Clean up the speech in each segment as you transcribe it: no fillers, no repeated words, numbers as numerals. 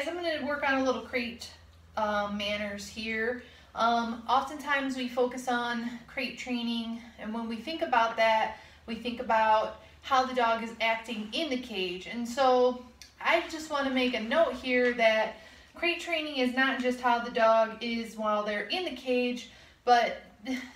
guys, I'm going to work on a little crate manners here. Oftentimes we focus on crate training, and when we think about that, we think about how the dog is acting in the cage. And so I just want to make a note here that crate training is not just how the dog is while they're in the cage, but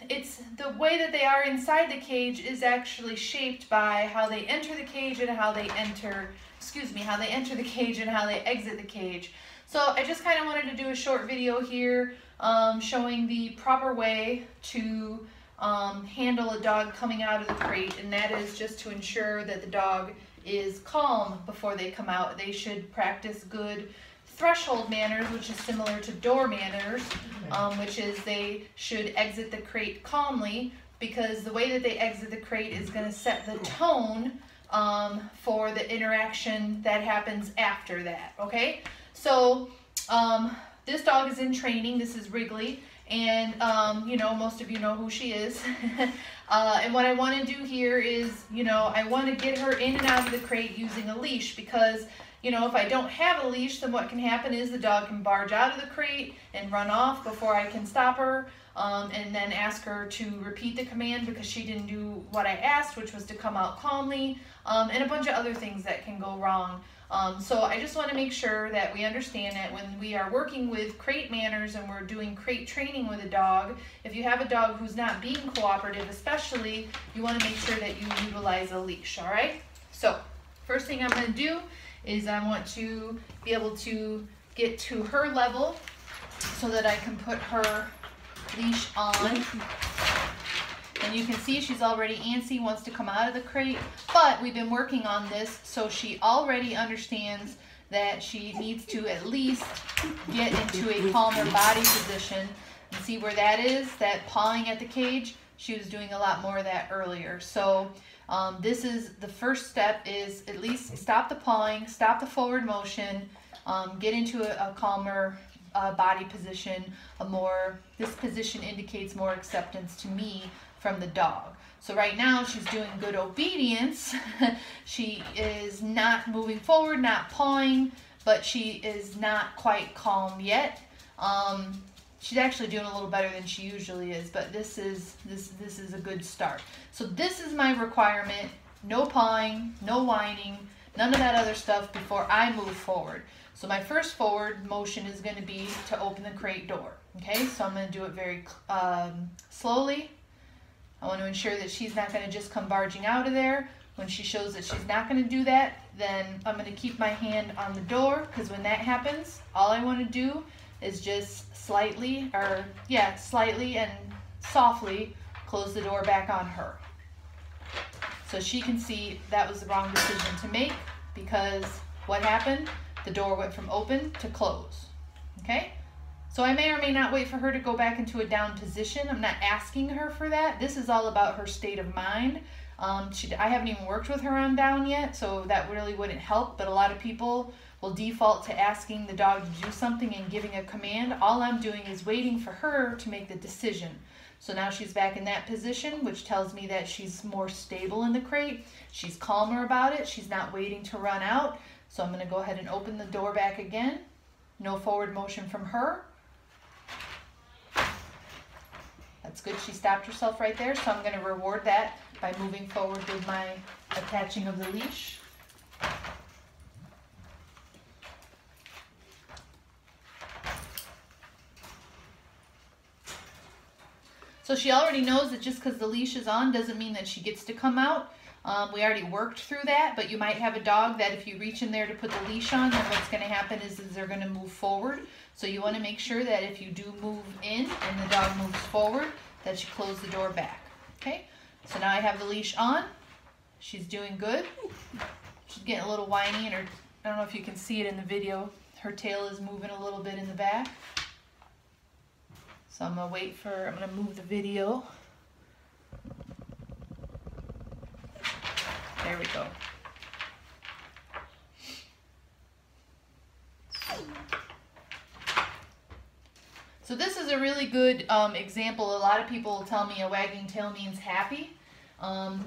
it's the way that they are inside the cage is actually shaped by how they enter the cage and how they enter the cage and how they exit the cage. So I just kind of wanted to do a short video here showing the proper way to handle a dog coming out of the crate, and that is just to ensure that the dog is calm before they come out. They should practice good threshold manners, which is similar to door manners, which is they should exit the crate calmly, because the way that they exit the crate is going to set the tone for the interaction that happens after that. Okay, so this dog is in training. This is Wrigley, and you know, most of you know who she is. And what I want to do here is, you know, I want to get her in and out of the crate using a leash, because you know, if I don't have a leash, then what can happen is the dog can barge out of the crate and run off before I can stop her, and then ask her to repeat the command because she didn't do what I asked, which was to come out calmly, and a bunch of other things that can go wrong. So I just want to make sure that we understand that when we are working with crate manners and we're doing crate training with a dog, if you have a dog who's not being cooperative especially, you want to make sure that you utilize a leash, all right? So first thing I'm going to do is I want to be able to get to her level so that I can put her leash on. And you can see she's already antsy, wants to come out of the crate, but we've been working on this, so she already understands that she needs to at least get into a calmer body position. And see where that is, that pawing at the cage? She was doing a lot more of that earlier. So this is the first step, is at least stop the pawing, stop the forward motion, get into a calmer body position. This position indicates more acceptance to me from the dog. So right now she's doing good obedience. She is not moving forward, not pawing, but she is not quite calm yet. She's actually doing a little better than she usually is, but this is a good start. So this is my requirement: no pawing, no whining, none of that other stuff before I move forward. So my first forward motion is going to be to open the crate door. Okay, so I'm going to do it very slowly. I want to ensure that she's not going to just come barging out of there. When she shows that she's not going to do that, then I'm going to keep my hand on the door, because when that happens, all I want to do is just slightly and softly close the door back on her. So she can see that was the wrong decision to make, because what happened? The door went from open to close. Okay? So I may or may not wait for her to go back into a down position. I'm not asking her for that. This is all about her state of mind. I haven't even worked with her on down yet, so that really wouldn't help. But a lot of people will default to asking the dog to do something and giving a command. All I'm doing is waiting for her to make the decision. So now she's back in that position, which tells me that she's more stable in the crate. She's calmer about it. She's not waiting to run out. So I'm going to go ahead and open the door back again. No forward motion from her. That's good. She stopped herself right there, so I'm going to reward that by moving forward with my attaching of the leash. So she already knows that just because the leash is on doesn't mean that she gets to come out. We already worked through that, but you might have a dog that if you reach in there to put the leash on, then what's going to happen is they're going to move forward. So you want to make sure that if you do move in and the dog moves forward, that you close the door back. Okay, so now I have the leash on. She's doing good. She's getting a little whiny, and I don't know if you can see it in the video, her tail is moving a little bit in the back. So I'm going to move the video. There we go. So this is a really good example. A lot of people will tell me a wagging tail means happy. A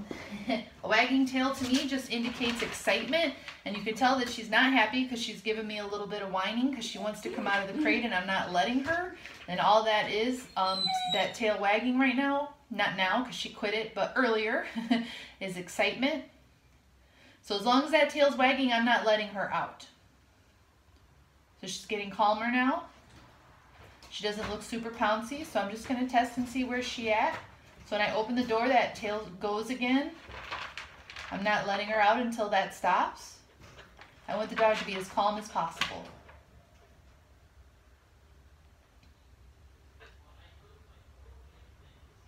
wagging tail to me just indicates excitement, and you can tell that she's not happy because she's giving me a little bit of whining because she wants to come out of the crate and I'm not letting her. And all that is, that tail wagging right now, not now because she quit it, but earlier, is excitement. So as long as that tail's wagging, I'm not letting her out. So she's getting calmer now. She doesn't look super pouncy, so I'm just going to test and see where she's at. So when I open the door, that tail goes again. I'm not letting her out until that stops. I want the dog to be as calm as possible.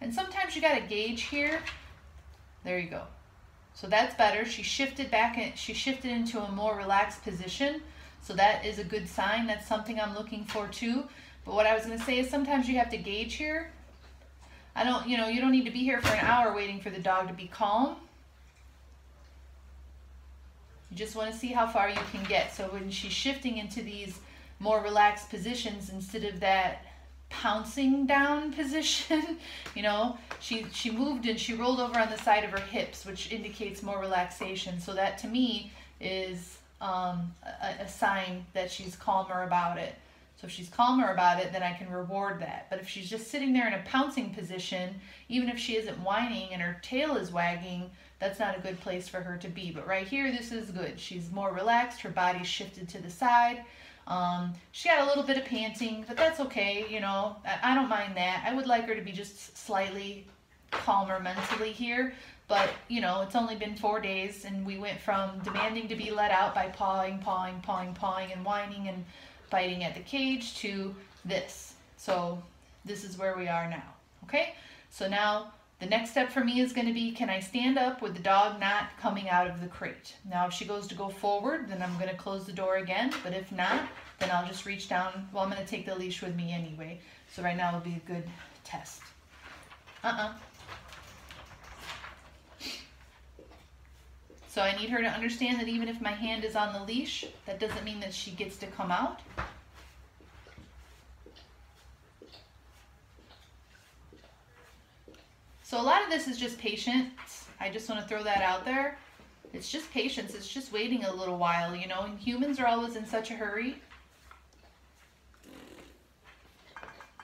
And sometimes you got to gauge here. There you go. So that's better. She shifted back and she shifted into a more relaxed position. So that is a good sign. That's something I'm looking for too. But what I was going to say is sometimes you have to gauge here. You don't need to be here for an hour waiting for the dog to be calm. You just want to see how far you can get. So when she's shifting into these more relaxed positions instead of that pouncing down position, she moved and she rolled over on the side of her hips, which indicates more relaxation. So that to me is a sign that she's calmer about it. So if she's calmer about it, then I can reward that. But if she's just sitting there in a pouncing position, even if she isn't whining and her tail is wagging, that's not a good place for her to be. But right here, this is good. She's more relaxed. Her body's shifted to the side. She got a little bit of panting, but that's okay. I don't mind that. I would like her to be just slightly calmer mentally here. But, it's only been 4 days, and we went from demanding to be let out by pawing, and whining and biting at the cage to this. So this is where we are now. Okay, so now the next step for me is going to be, can I stand up with the dog not coming out of the crate? Now if she goes to go forward, then I'm going to close the door again, but if not, then I'll just reach down. Well, I'm going to take the leash with me anyway, so right now will be a good test. So I need her to understand that even if my hand is on the leash, that doesn't mean that she gets to come out. So a lot of this is just patience. I just want to throw that out there. It's just patience. It's just waiting a little while, and humans are always in such a hurry.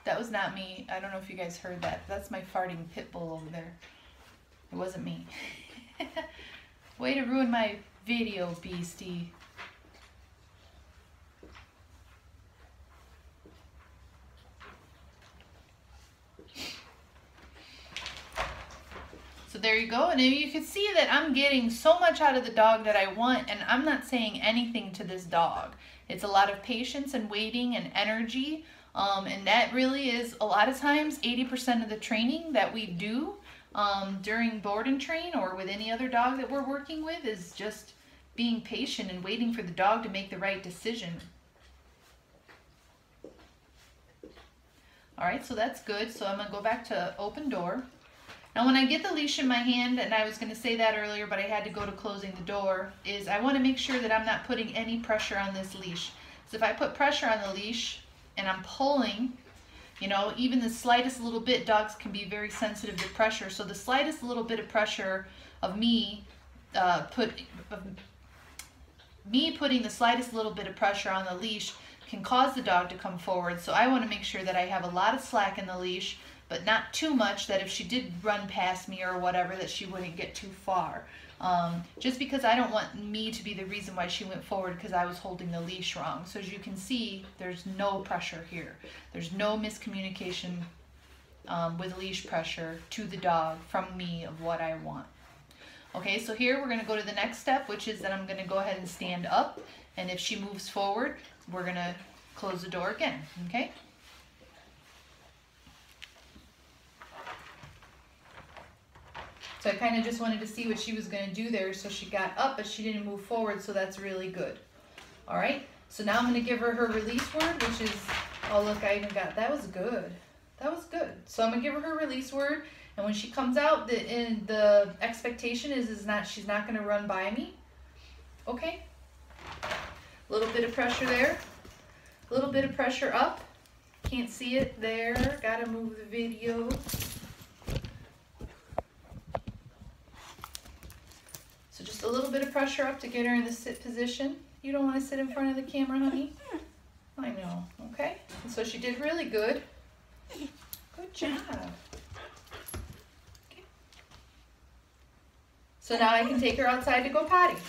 That was not me. I don't know if you guys heard that. That's my farting pit bull over there. It wasn't me. Way to ruin my video, beastie. So there you go, and you can see that I'm getting so much out of the dog that I want, and I'm not saying anything to this dog. It's a lot of patience and waiting and energy, and that really is a lot of times 80% of the training that we do during board and train or with any other dog that we're working with is just being patient and waiting for the dog to make the right decision. All right, so that's good. So I'm going to go back to open door. Now when I get the leash in my hand, and I was going to say that earlier, but I had to go to closing the door, is I want to make sure that I'm not putting any pressure on this leash. So if I put pressure on the leash and I'm pulling, even the slightest little bit, dogs can be very sensitive to pressure. So the slightest little bit of pressure of me putting the slightest little bit of pressure on the leash can cause the dog to come forward. So I want to make sure that I have a lot of slack in the leash, but not too much that if she did run past me or whatever, that she wouldn't get too far. Just because I don't want me to be the reason why she went forward because I was holding the leash wrong. So as you can see, there's no pressure here. There's no miscommunication with leash pressure to the dog from me of what I want. Okay, so here we're going to go to the next step, which is that I'm going to go ahead and stand up, and if she moves forward, we're going to close the door again, okay? So I kind of just wanted to see what she was going to do there. So she got up, but she didn't move forward, so that's really good. All right, so now I'm going to give her release word, which is, oh look, I even got, that was good. That was good. So I'm going to give her release word, and when she comes out, the expectation is she's not going to run by me. Okay? A little bit of pressure there. A little bit of pressure up. Can't see it there. Got to move the video. a little bit of pressure up to get her in the sit position. You don't want to sit in front of the camera, honey? I know, okay? And so she did really good. Good job. Okay. So now I can take her outside to go potty.